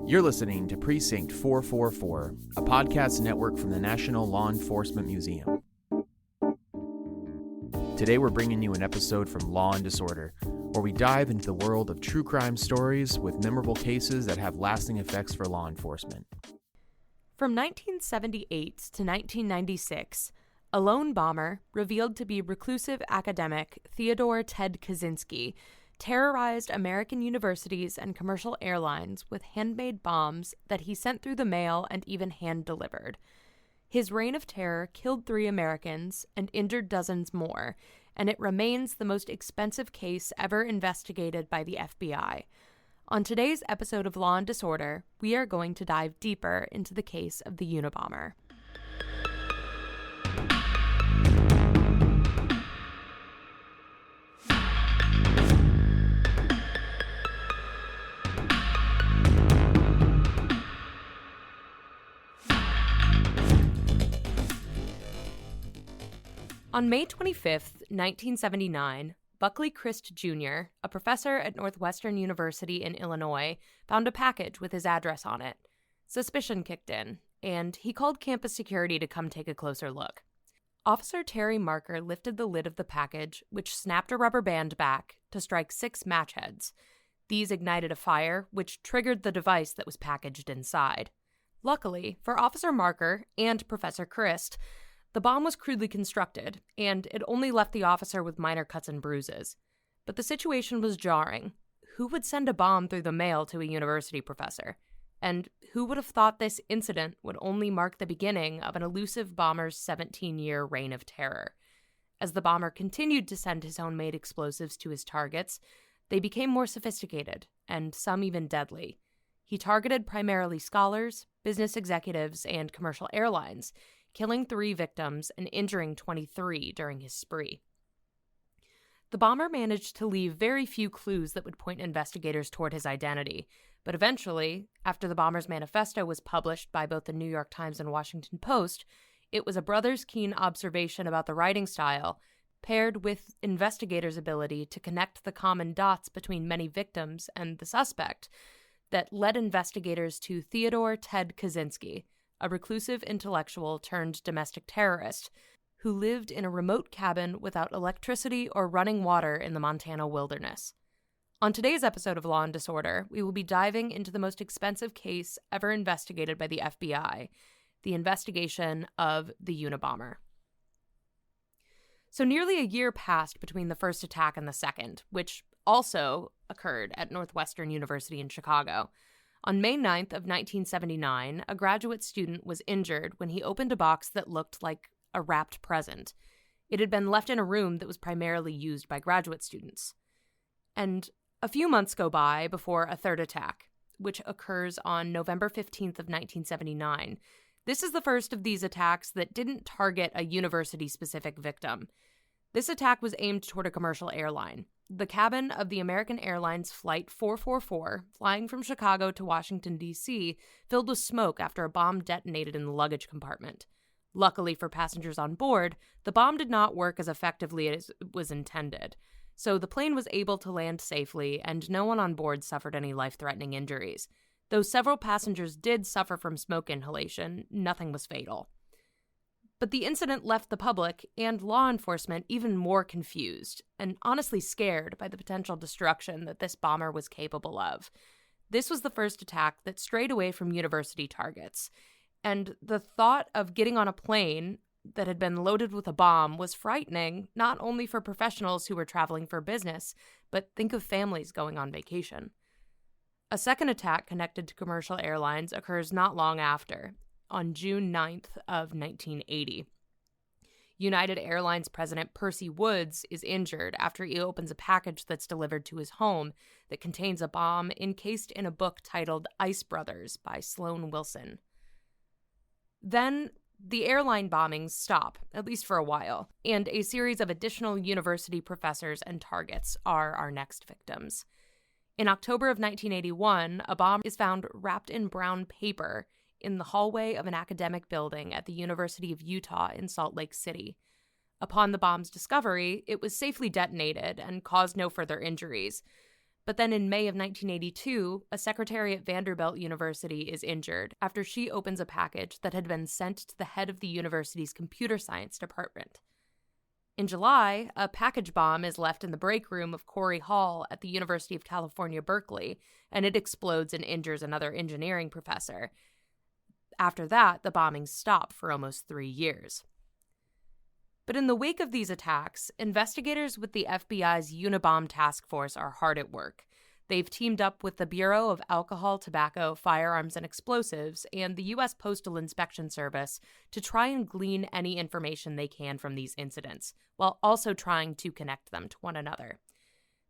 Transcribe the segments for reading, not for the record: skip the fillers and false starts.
You're listening to Precinct 444, a podcast network from the National Law Enforcement Museum. Today we're bringing you an episode from Law and Disorder, where we dive into the world of true crime stories with memorable cases that have lasting effects for law enforcement. From 1978 to 1996, a lone bomber, revealed to be reclusive academic Theodore Ted Kaczynski, terrorized American universities and commercial airlines with handmade bombs that he sent through the mail and even hand-delivered. His reign of terror killed 3 Americans and injured dozens more, and it remains the most expensive case ever investigated by the FBI. On today's episode of Law and Disorder, we are going to dive deeper into the case of the Unabomber. On May 25, 1979, Buckley Christ Jr., a professor at Northwestern University in Illinois, found a package with his address on it. Suspicion kicked in, and he called campus security to come take a closer look. Officer Terry Marker lifted the lid of the package, which snapped a rubber band back to strike 6 match heads. These ignited a fire, which triggered the device that was packaged inside. Luckily, for Officer Marker and Professor Christ, the bomb was crudely constructed, and it only left the officer with minor cuts and bruises. But the situation was jarring. Who would send a bomb through the mail to a university professor? And who would have thought this incident would only mark the beginning of an elusive bomber's 17-year reign of terror? As the bomber continued to send his homemade explosives to his targets, they became more sophisticated, and some even deadly. He targeted primarily scholars, business executives, and commercial airlines, killing 3 victims and injuring 23 during his spree. The bomber managed to leave very few clues that would point investigators toward his identity, but eventually, after the bomber's manifesto was published by both the New York Times and Washington Post, it was a brother's keen observation about the writing style, paired with investigators' ability to connect the common dots between many victims and the suspect, that led investigators to Theodore Ted Kaczynski, a reclusive intellectual turned domestic terrorist who lived in a remote cabin without electricity or running water in the Montana wilderness. On today's episode of Law and Disorder, we will be diving into the most expensive case ever investigated by the FBI, the investigation of the Unabomber. So nearly a year passed between the first attack and the second, which also occurred at Northwestern University in Chicago. On May 9th of 1979, a graduate student was injured when he opened a box that looked like a wrapped present. It had been left in a room that was primarily used by graduate students. And a few months go by before a third attack, which occurs on November 15th of 1979. This is the first of these attacks that didn't target a university-specific victim. This attack was aimed toward a commercial airline. The cabin of the American Airlines Flight 444, flying from Chicago to Washington, D.C., filled with smoke after a bomb detonated in the luggage compartment. Luckily for passengers on board, the bomb did not work as effectively as it was intended, so the plane was able to land safely and no one on board suffered any life-threatening injuries. Though several passengers did suffer from smoke inhalation, nothing was fatal. But the incident left the public and law enforcement even more confused and honestly scared by the potential destruction that this bomber was capable of. This was the first attack that strayed away from university targets, and the thought of getting on a plane that had been loaded with a bomb was frightening, not only for professionals who were traveling for business, but think of families going on vacation. A second attack connected to commercial airlines occurs not long after, on June 9th of 1980. United Airlines President Percy Woods is injured after he opens a package that's delivered to his home that contains a bomb encased in a book titled Ice Brothers by Sloan Wilson. Then the airline bombings stop, at least for a while, and a series of additional university professors and targets are our next victims. In October of 1981, a bomb is found wrapped in brown paper in the hallway of an academic building at the University of Utah in Salt Lake City. Upon the bomb's discovery, it was safely detonated and caused no further injuries. But then in May of 1982, a secretary at Vanderbilt University is injured after she opens a package that had been sent to the head of the university's computer science department. In July, a package bomb is left in the break room of Corey Hall at the University of California, Berkeley, and it explodes and injures another engineering professor. After that, the bombings stop for almost 3 years. But in the wake of these attacks, investigators with the FBI's Unabomb task force are hard at work. They've teamed up with the Bureau of Alcohol, Tobacco, Firearms, and Explosives and the U.S. Postal Inspection Service to try and glean any information they can from these incidents, while also trying to connect them to one another.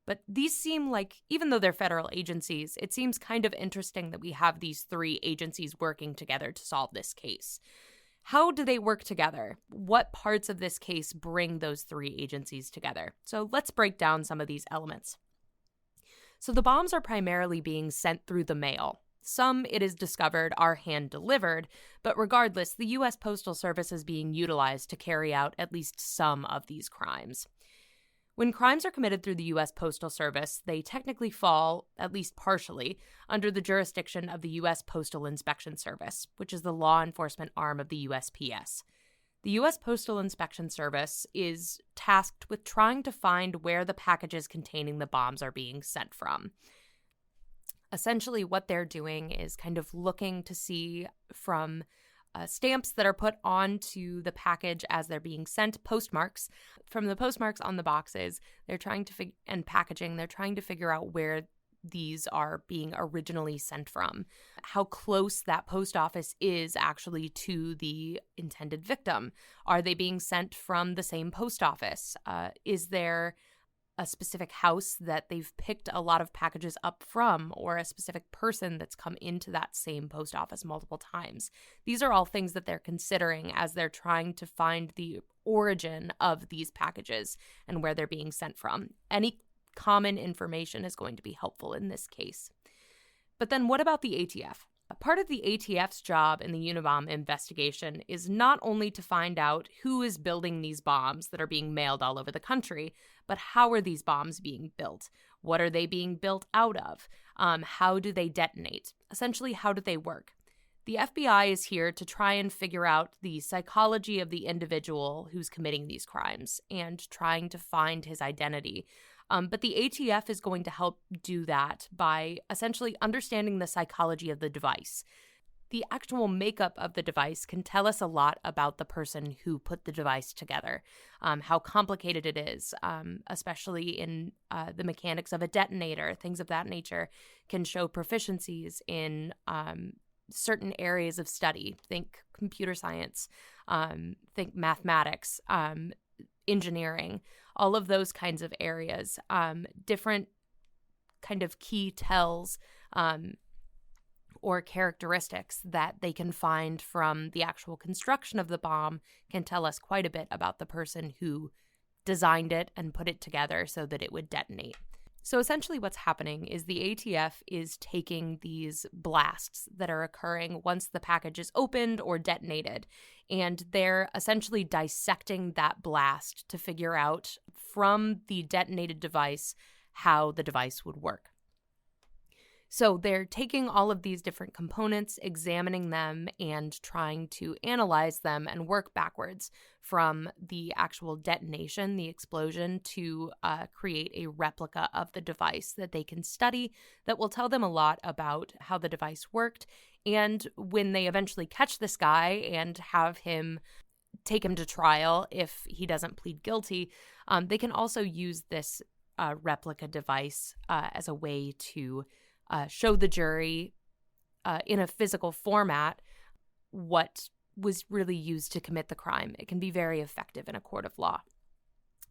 But these seem like, even though they're federal agencies, it seems kind of interesting that we have these 3 agencies working together to solve this case. How do they work together? What parts of this case bring those 3 agencies together? So let's break down some of these elements. So the bombs are primarily being sent through the mail. Some, it is discovered, are hand-delivered, but regardless, the U.S. Postal Service is being utilized to carry out at least some of these crimes. When crimes are committed through the U.S. Postal Service, they technically fall, at least partially, under the jurisdiction of the U.S. Postal Inspection Service, which is the law enforcement arm of the USPS. The U.S. Postal Inspection Service is tasked with trying to find where the packages containing the bombs are being sent from. Essentially, what they're doing is kind of looking to see from stamps that are put onto the package as they're being sent, postmarks. From the postmarks on the boxes, they're trying to and packaging, they're trying to figure out where these are being originally sent from, how close that post office is actually to the intended victim. Are they being sent from the same post office? Is there a specific house that they've picked a lot of packages up from, or a specific person that's come into that same post office multiple times? These are all things that they're considering as they're trying to find the origin of these packages and where they're being sent from. Any common information is going to be helpful in this case. But then what about the ATF? A part of the ATF's job in the Unabomb investigation is not only to find out who is building these bombs that are being mailed all over the country, but how are these bombs being built? What are they being built out of? How do they detonate? Essentially, how do they work? The FBI is here to try and figure out the psychology of the individual who's committing these crimes and trying to find his identity. But the ATF is going to help do that by essentially understanding the psychology of the device. The actual makeup of the device can tell us a lot about the person who put the device together, how complicated it is, especially in the mechanics of a detonator. Things of that nature can show proficiencies in certain areas of study. Think computer science, think mathematics, engineering, all of those kinds of areas. Different kind of key tells or characteristics that they can find from the actual construction of the bomb can tell us quite a bit about the person who designed it and put it together so that it would detonate. So essentially what's happening is the ATF is taking these blasts that are occurring once the package is opened or detonated, and they're essentially dissecting that blast to figure out from the detonated device how the device would work. So they're taking all of these different components, examining them, and trying to analyze them and work backwards from the actual detonation, the explosion, to create a replica of the device that they can study that will tell them a lot about how the device worked. And when they eventually catch this guy and have him take him to trial if he doesn't plead guilty, they can also use this replica device as a way to show the jury in a physical format what was really used to commit the crime. It can be very effective in a court of law.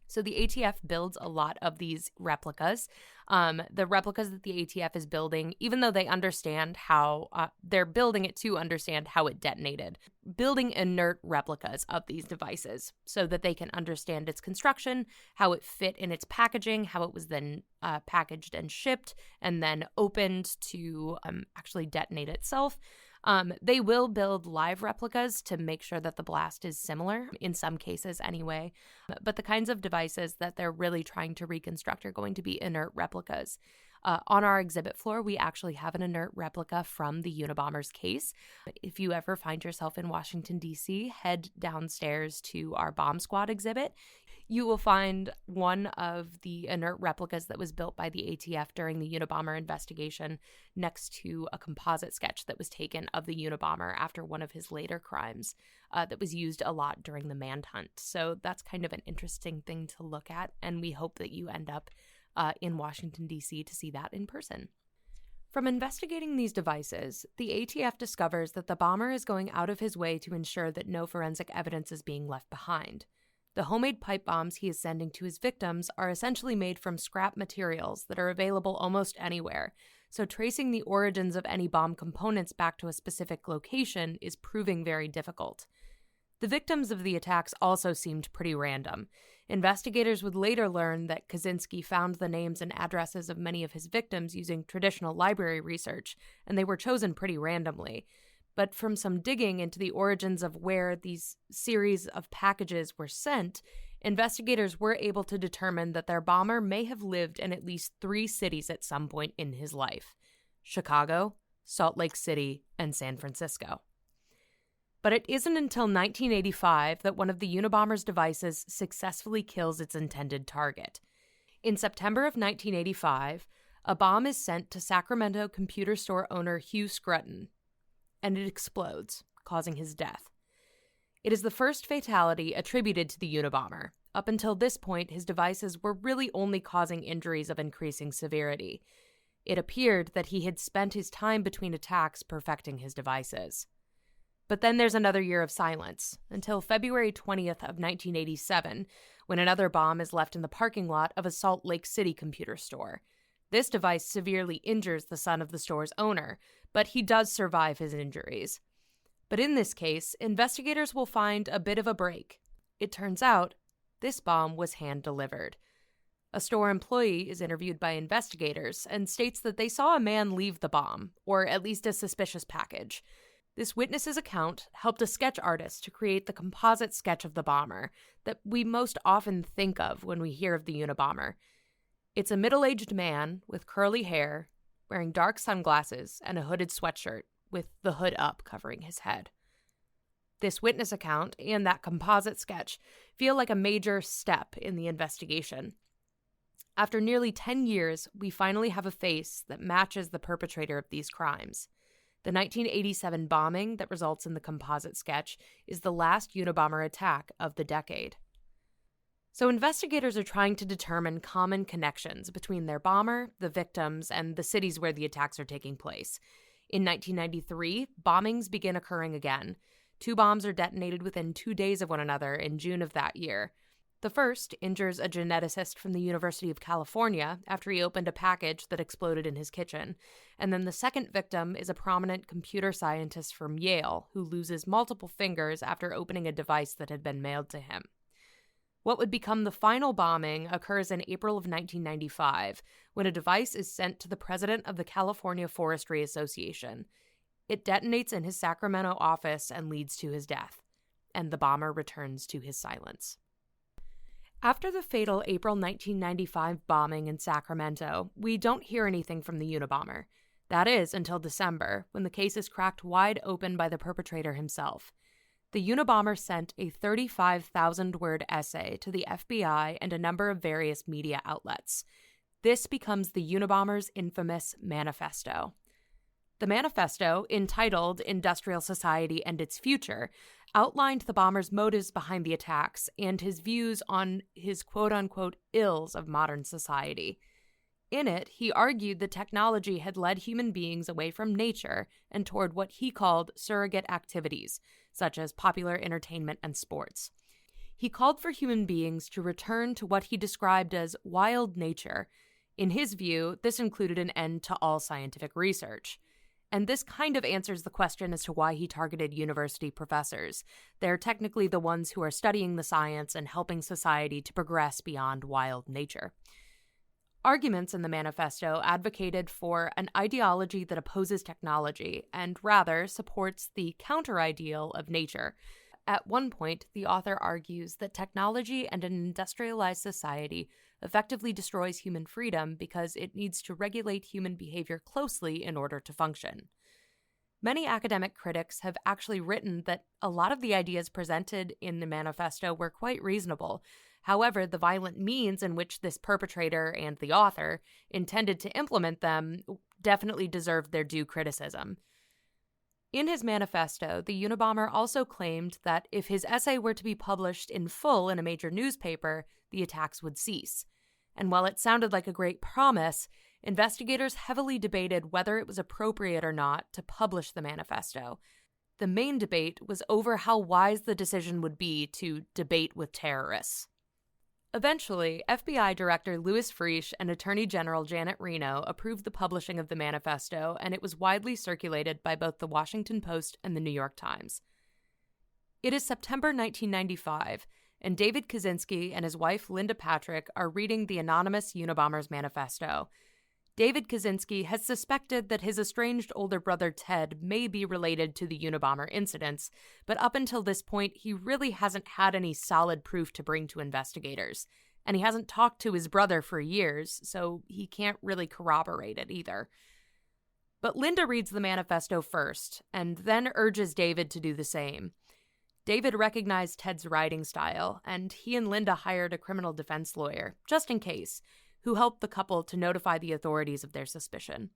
So the ATF builds a lot of these replicas. The replicas that the ATF is building, even though they understand how they're building it to understand how it detonated, building inert replicas of these devices so that they can understand its construction, how it fit in its packaging, how it was then packaged and shipped and then opened to actually detonate itself. They will build live replicas to make sure that the blast is similar, in some cases anyway, but the kinds of devices that they're really trying to reconstruct are going to be inert replicas. On our exhibit floor, we actually have an inert replica from the Unabomber's case. If you ever find yourself in Washington, D.C., head downstairs to our bomb squad exhibit. You will find one of the inert replicas that was built by the ATF during the Unabomber investigation next to a composite sketch that was taken of the Unabomber after one of his later crimes that was used a lot during the manhunt. So that's kind of an interesting thing to look at, and we hope that you end up in Washington, D.C. to see that in person. From investigating these devices, the ATF discovers that the bomber is going out of his way to ensure that no forensic evidence is being left behind. The homemade pipe bombs he is sending to his victims are essentially made from scrap materials that are available almost anywhere, so tracing the origins of any bomb components back to a specific location is proving very difficult. The victims of the attacks also seemed pretty random. Investigators would later learn that Kaczynski found the names and addresses of many of his victims using traditional library research, and they were chosen pretty randomly. But from some digging into the origins of where these series of packages were sent, investigators were able to determine that their bomber may have lived in at least 3 cities at some point in his life: Chicago, Salt Lake City, and San Francisco. But it isn't until 1985 that one of the Unabomber's devices successfully kills its intended target. In September of 1985, a bomb is sent to Sacramento computer store owner Hugh Scruton, and it explodes, causing his death. It is the first fatality attributed to the Unabomber. Up until this point, his devices were really only causing injuries of increasing severity. It appeared that he had spent his time between attacks perfecting his devices. But then there's another year of silence, until February 20th of 1987, when another bomb is left in the parking lot of a Salt Lake City computer store. This device severely injures the son of the store's owner, but he does survive his injuries. But in this case, investigators will find a bit of a break. It turns out, this bomb was hand-delivered. A store employee is interviewed by investigators and states that they saw a man leave the bomb, or at least a suspicious package. This witness's account helped a sketch artist to create the composite sketch of the bomber that we most often think of when we hear of the Unabomber. It's a middle-aged man with curly hair, wearing dark sunglasses and a hooded sweatshirt with the hood up covering his head. This witness account and that composite sketch feel like a major step in the investigation. After nearly 10 years, we finally have a face that matches the perpetrator of these crimes. The 1987 bombing that results in the composite sketch is the last Unabomber attack of the decade. So investigators are trying to determine common connections between their bomber, the victims, and the cities where the attacks are taking place. In 1993, bombings begin occurring again. 2 bombs are detonated within 2 days of one another in June of that year. The first injures a geneticist from the University of California after he opened a package that exploded in his kitchen. And then the second victim is a prominent computer scientist from Yale who loses multiple fingers after opening a device that had been mailed to him. What would become the final bombing occurs in April of 1995, when a device is sent to the president of the California Forestry Association. It detonates in his Sacramento office and leads to his death, and the bomber returns to his silence. After the fatal April 1995 bombing in Sacramento, we don't hear anything from the Unabomber. That is, until December, when the case is cracked wide open by the perpetrator himself. The Unabomber sent a 35,000-word essay to the FBI and a number of various media outlets. This becomes the Unabomber's infamous manifesto. The manifesto, entitled Industrial Society and Its Future, outlined the bomber's motives behind the attacks and his views on his quote-unquote ills of modern society. In it, he argued that technology had led human beings away from nature and toward what he called surrogate activities, such as popular entertainment and sports. He called for human beings to return to what he described as wild nature. In his view, this included an end to all scientific research. And this kind of answers the question as to why he targeted university professors. They're technically the ones who are studying the science and helping society to progress beyond wild nature. Arguments in the manifesto advocated for an ideology that opposes technology and rather supports the counter-ideal of nature. At one point, the author argues that technology and an industrialized society effectively destroys human freedom because it needs to regulate human behavior closely in order to function. Many academic critics have actually written that a lot of the ideas presented in the manifesto were quite reasonable. However, the violent means in which this perpetrator and the author intended to implement them definitely deserved their due criticism. In his manifesto, the Unabomber also claimed that if his essay were to be published in full in a major newspaper, the attacks would cease. And while it sounded like a great promise, investigators heavily debated whether it was appropriate or not to publish the manifesto. The main debate was over how wise the decision would be to debate with terrorists. Eventually, FBI Director Louis Freeh and Attorney General Janet Reno approved the publishing of the manifesto, and it was widely circulated by both the Washington Post and the New York Times. It is September 1995, and David Kaczynski and his wife Linda Patrick are reading the anonymous Unabomber's manifesto. David Kaczynski has suspected that his estranged older brother Ted may be related to the Unabomber incidents, but up until this point, he really hasn't had any solid proof to bring to investigators. And he hasn't talked to his brother for years, so he can't really corroborate it either. But Linda reads the manifesto first, and then urges David to do the same. David recognized Ted's writing style, and he and Linda hired a criminal defense lawyer, just in case, who helped the couple to notify the authorities of their suspicion.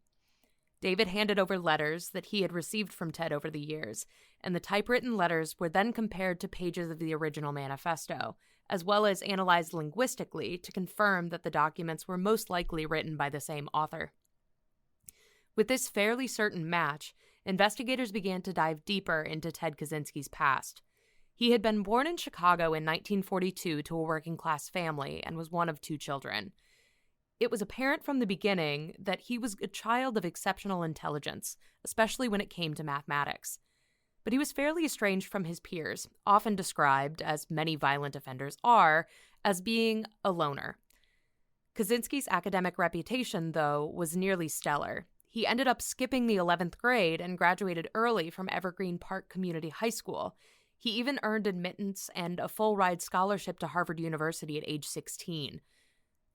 David handed over letters that he had received from Ted over the years, and the typewritten letters were then compared to pages of the original manifesto, as well as analyzed linguistically to confirm that the documents were most likely written by the same author. With this fairly certain match, investigators began to dive deeper into Ted Kaczynski's past. He had been born in Chicago in 1942 to a working-class family and was one of 2 children. It was apparent from the beginning that he was a child of exceptional intelligence, especially when it came to mathematics. But he was fairly estranged from his peers, often described, as many violent offenders are, as being a loner. Kaczynski's academic reputation, though, was nearly stellar. He ended up skipping the 11th grade and graduated early from Evergreen Park Community High School. He even earned admittance and a full-ride scholarship to Harvard University at age 16.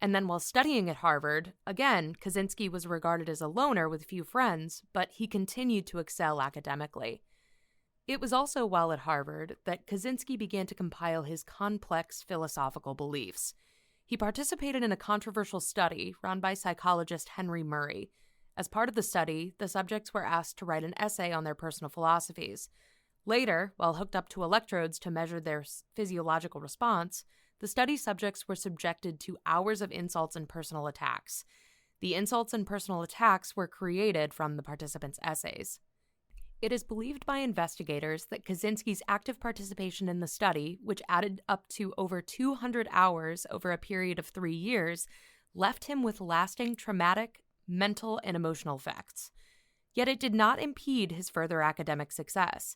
And then while studying at Harvard, again, Kaczynski was regarded as a loner with few friends, but he continued to excel academically. It was also while at Harvard that Kaczynski began to compile his complex philosophical beliefs. He participated in a controversial study run by psychologist Henry Murray. As part of the study, the subjects were asked to write an essay on their personal philosophies. Later, while hooked up to electrodes to measure their physiological response, the study subjects were subjected to hours of insults and personal attacks. The insults and personal attacks were created from the participants' essays. It is believed by investigators that Kaczynski's active participation in the study, which added up to over 200 hours over a period of 3 years, left him with lasting traumatic, mental, and emotional effects. Yet it did not impede his further academic success.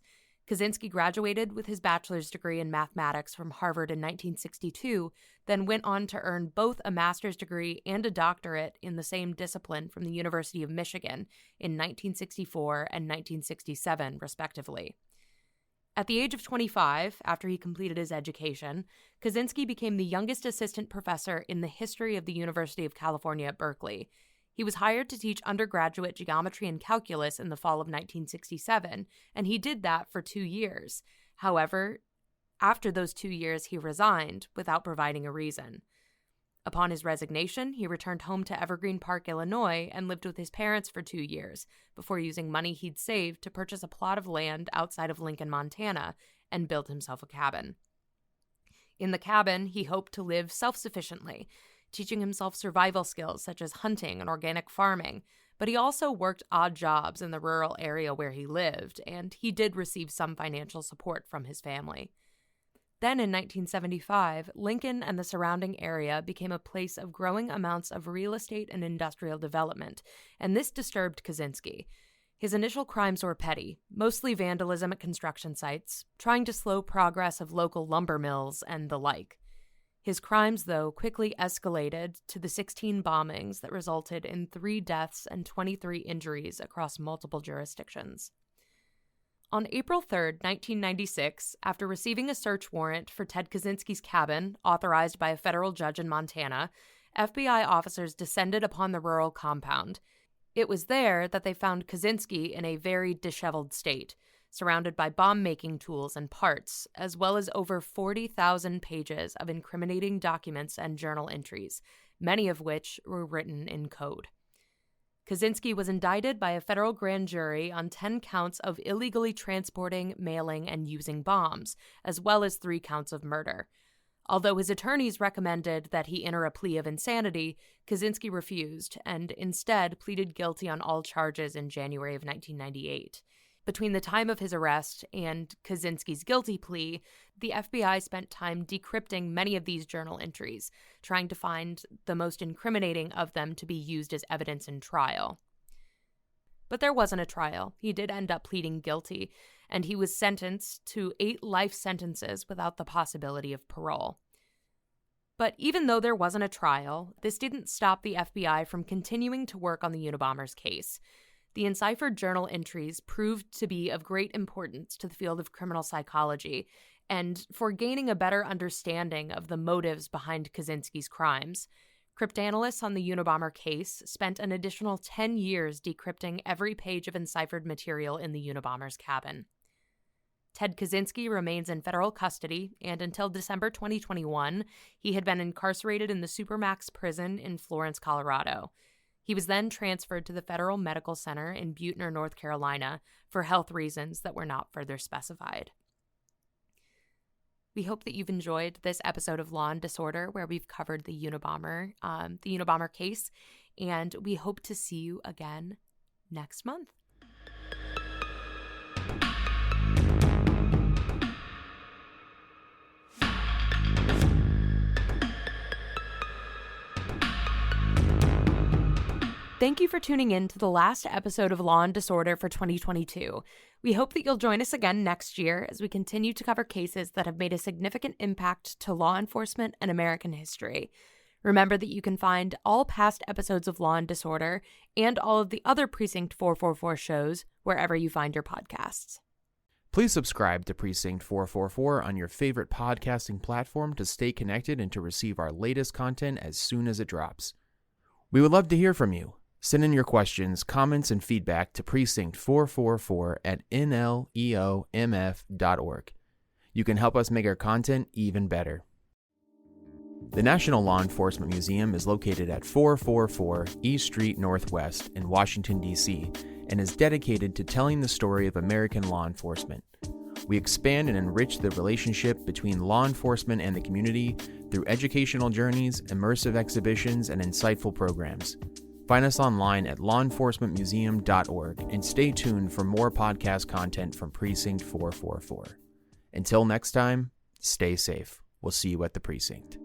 Kaczynski graduated with his bachelor's degree in mathematics from Harvard in 1962, then went on to earn both a master's degree and a doctorate in the same discipline from the University of Michigan in 1964 and 1967, respectively. At the age of 25, after he completed his education, Kaczynski became the youngest assistant professor in the history of the University of California at Berkeley. He was hired to teach undergraduate geometry and calculus in the fall of 1967, and he did that for 2 years. However, after those 2 years, he resigned without providing a reason. Upon his resignation, he returned home to Evergreen Park, Illinois, and lived with his parents for 2 years, before using money he'd saved to purchase a plot of land outside of Lincoln, Montana, and build himself a cabin. In the cabin, he hoped to live self-sufficiently, teaching himself survival skills such as hunting and organic farming, but he also worked odd jobs in the rural area where he lived, and he did receive some financial support from his family. Then in 1975, Lincoln and the surrounding area became a place of growing amounts of real estate and industrial development, and this disturbed Kaczynski. His initial crimes were petty, mostly vandalism at construction sites, trying to slow progress of local lumber mills, and the like. His crimes, though, quickly escalated to the 16 bombings that resulted in 3 deaths and 23 injuries across multiple jurisdictions. On April 3, 1996, after receiving a search warrant for Ted Kaczynski's cabin, authorized by a federal judge in Montana, FBI officers descended upon the rural compound. It was there that they found Kaczynski in a very disheveled state, surrounded by bomb-making tools and parts, as well as over 40,000 pages of incriminating documents and journal entries, many of which were written in code. Kaczynski was indicted by a federal grand jury on 10 counts of illegally transporting, mailing, and using bombs, as well as 3 counts of murder. Although his attorneys recommended that he enter a plea of insanity, Kaczynski refused and instead pleaded guilty on all charges in January of 1998. Between the time of his arrest and Kaczynski's guilty plea, the FBI spent time decrypting many of these journal entries, trying to find the most incriminating of them to be used as evidence in trial. But there wasn't a trial. He did end up pleading guilty, and he was sentenced to 8 life sentences without the possibility of parole. But even though there wasn't a trial, this didn't stop the FBI from continuing to work on the Unabomber's case. The enciphered journal entries proved to be of great importance to the field of criminal psychology and for gaining a better understanding of the motives behind Kaczynski's crimes. Cryptanalysts on the Unabomber case spent an additional 10 years decrypting every page of enciphered material in the Unabomber's cabin. Ted Kaczynski remains in federal custody, and until December 2021, he had been incarcerated in the Supermax prison in Florence, Colorado. He was then transferred to the Federal Medical Center in Buechner, North Carolina, for health reasons that were not further specified. We hope that you've enjoyed this episode of Law and Disorder, where we've covered the Unabomber case, and we hope to see you again next month. Thank you for tuning in to the last episode of Law and Disorder for 2022. We hope that you'll join us again next year as we continue to cover cases that have made a significant impact to law enforcement and American history. Remember that you can find all past episodes of Law and Disorder and all of the other Precinct 444 shows wherever you find your podcasts. Please subscribe to Precinct 444 on your favorite podcasting platform to stay connected and to receive our latest content as soon as it drops. We would love to hear from you. Send in your questions, comments, and feedback to precinct444@nleomf.org. You can help us make our content even better. The National Law Enforcement Museum is located at 444 East Street Northwest in Washington, D.C., and is dedicated to telling the story of American law enforcement. We expand and enrich the relationship between law enforcement and the community through educational journeys, immersive exhibitions, and insightful programs. Find us online at lawenforcementmuseum.org and stay tuned for more podcast content from Precinct 444. Until next time, stay safe. We'll see you at the precinct.